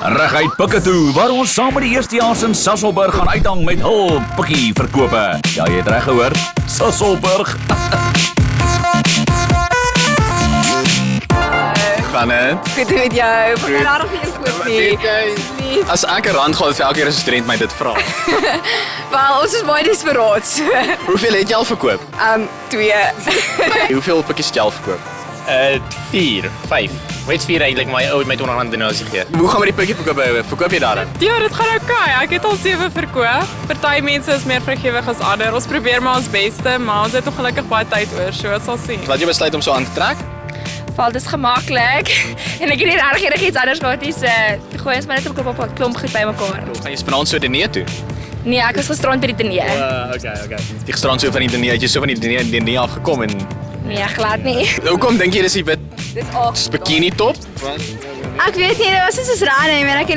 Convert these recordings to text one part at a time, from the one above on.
Reguit Pikke toe, waar ons saam met die eerstejaars in Sasolburg gaan uithang met hul pikkie verkope. Ja, jy het reg gehoor, Sasolburg. Gaan het? Goed met jou, maar daar nog nie eens koop nie. As ek 'n rand gehad het vir elke keer as 'n student my dit vra. Wel, ons is baie desperaat. Hoeveel het jy al verkoop? 2. Hoeveel pikkies het jy al verkoop? 4, 5. Weet 4 eintlik, maar ou het my 20 rand donasie gegee. Hoe gaan met die pikkie verkoop? Verkoop jy daar? Ja, dit gaan oké. Ek het al 7 verkoop. Party mense is meer vrygewig as ander. Ons probeer maar ons beste, maar ons het nog gelukkig baie tyd oor, so ons sal sien. Wat jy besluit om so aan te trek? Val, dis gemaklik. En ek het nie regtig iets anders gehad nie, so gooi ons maar net 'n klomp goed bymekaar. Gaan jy vanaand so Dene toe? Nee, ek was gisterand by die Dene. Okay. Die gisterand so van die Dene, het jy so van die Dene afgekom en Nee, glad nie. hoekom dink jy dis die wit Dis bikini top? Ek weet nie, dit was net soos random en ek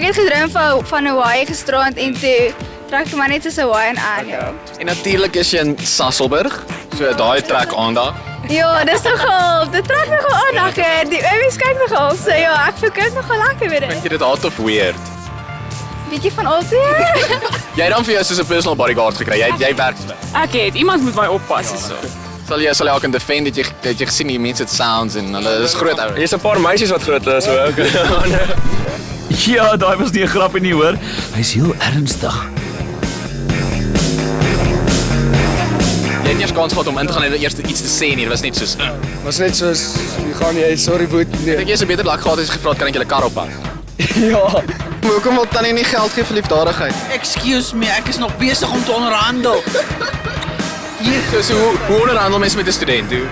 het gedroom van Hawaii gisterand en toe trek ek maar net soos Hawaii aan. Ja. En natuurlik is jy in Sasolburg, so daai trek aandag. Ja, dis nogal, dit trek nogal aandag. Die ouens kyk nogal, so ja, ek verkoop nogal lekker met Vind dit. jy dit hard of weird? Bietjie van altyd. Jy het dan vir jou soos 'n personal bodyguard gekry. Jy werk so. Ek het iemand moet my oppas hierso. Sal jy ook in defend dat jy gesien die mense het sounds en hulle is groot ouers. Hier's 'n paar meisies wat groot is, so okay. Ja, daai was nie 'n grapie nie hoor. Hy's heel ernstig. Jy het nie eens kans gehad om in te gaan en eers iets te sê nie. Dit was net soos Was net soos, jy gaan nie, sorry boet, nee. Ek is 'n beter lag gehad as jy gevra het kan ek julle kar oppas. Ja. Maar hoekom wil tannie nie geld gee vir liefdadigheid? Excuse me, ek is nog besig om te onderhandel. So hoe onderhandel mense met 'n student? Hoe?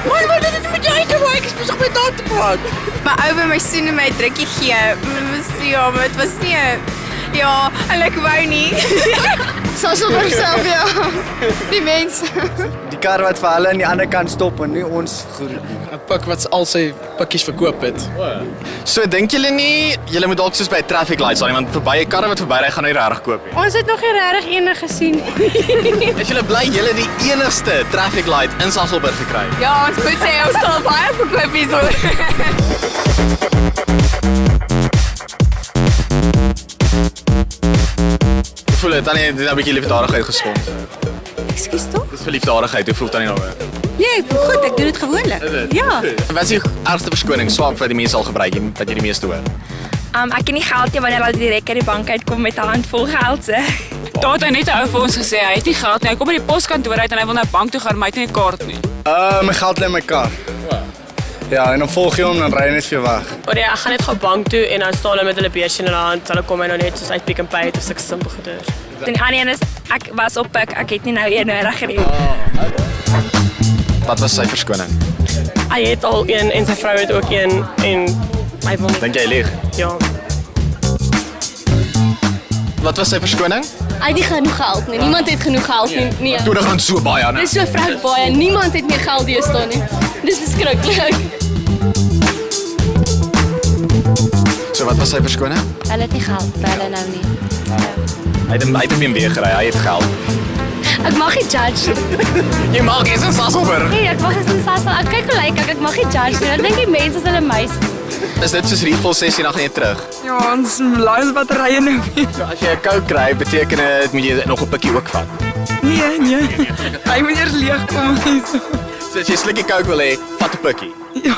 Maar wat het dit met jou te maak? Ek is besig met daar te praat. My ou by my soen en my drukkie gee. Ja, maar dit was nie. Ja, en ek wou nie. Sasolburg self, ja. Die mense. Die kar wat vir hulle aan die ander kant stop en nie ons groet nie. 'n Pik wat al sy pikkies verkoop het. So dink julle nie julle moet dalk soos by 'n traffic light staan want verby 'n karre wat verbyry gaan nie regtig koop nie. Ons het nog nie regtig ene gesien. Is julle bly julle die enigste traffic light in Sasolburg gekry? Ja, ons moet sê ons sal baie verkoop hierso. Voel dit dan net 'n bietjie liefdadigheid gespons. Ekskuus tog? Dis vir liefdadigheid. Hoe voel dit dan nie nou? Ja, goed, ek doen dit gewoonlik. Ja. Wat is die ergste verskoning swak wat die mense al gebruik en wat jy die meeste hoor? Ek het nie geld nie wanneer hulle direk uit die bank uitkom met 'n handvol geld se. Daar het hy net 'n ou vir ons gesê hy het nie geld nie. Hy kom by die poskantoor uit en hy wil na bank toe gaan, maar hy het nie 'n kaart nie. My geld lê in my kar. Ja, en dan volg jy hom en dan ry jy net vir jou weg. Oor ek gaan net gou bank toe en dan staan hulle met hulle beursie in hulle hand. Hulle kom my nou net soos uit Pick n Pay of sulke simpel goeders. En die ander een is ek was op Pik, ek het nie nou een nodig nie. Wat was sy verskoning? Hy het al een en sy vrou het ook een en hy wil Dink jy lieg? ja. Wat was sy verskoning? Hy het nie genoeg geld nie. Niemand het genoeg geld nie. Nee. Toe dan gaan so baie aan. Dis so vrek baie. Niemand het meer geld deesdae nie. Dis verskriklik. So wat was sy verskoning? Hulle het nie geld, by hulle nou nie. Hy het hom weer gery. Hy het geld. Ek mag nie judge. Jy mag eens in Sasolburg. Nee, ek mag nie sas. Ek kyk hoe lyk ek mag nie judge nie. Dan dink die mense is hulle meis. Is dit soos refill sessie nog net terug? Ja, ons laai batterye nou weer. So as jy 'n Coke kry, beteken dit moet jy nog 'n pikkie ook vat. Nee. Hy moet eers leeg kom hierso. So as jy 'n slukkie Coke wil hê, vat 'n pikkie. Ja.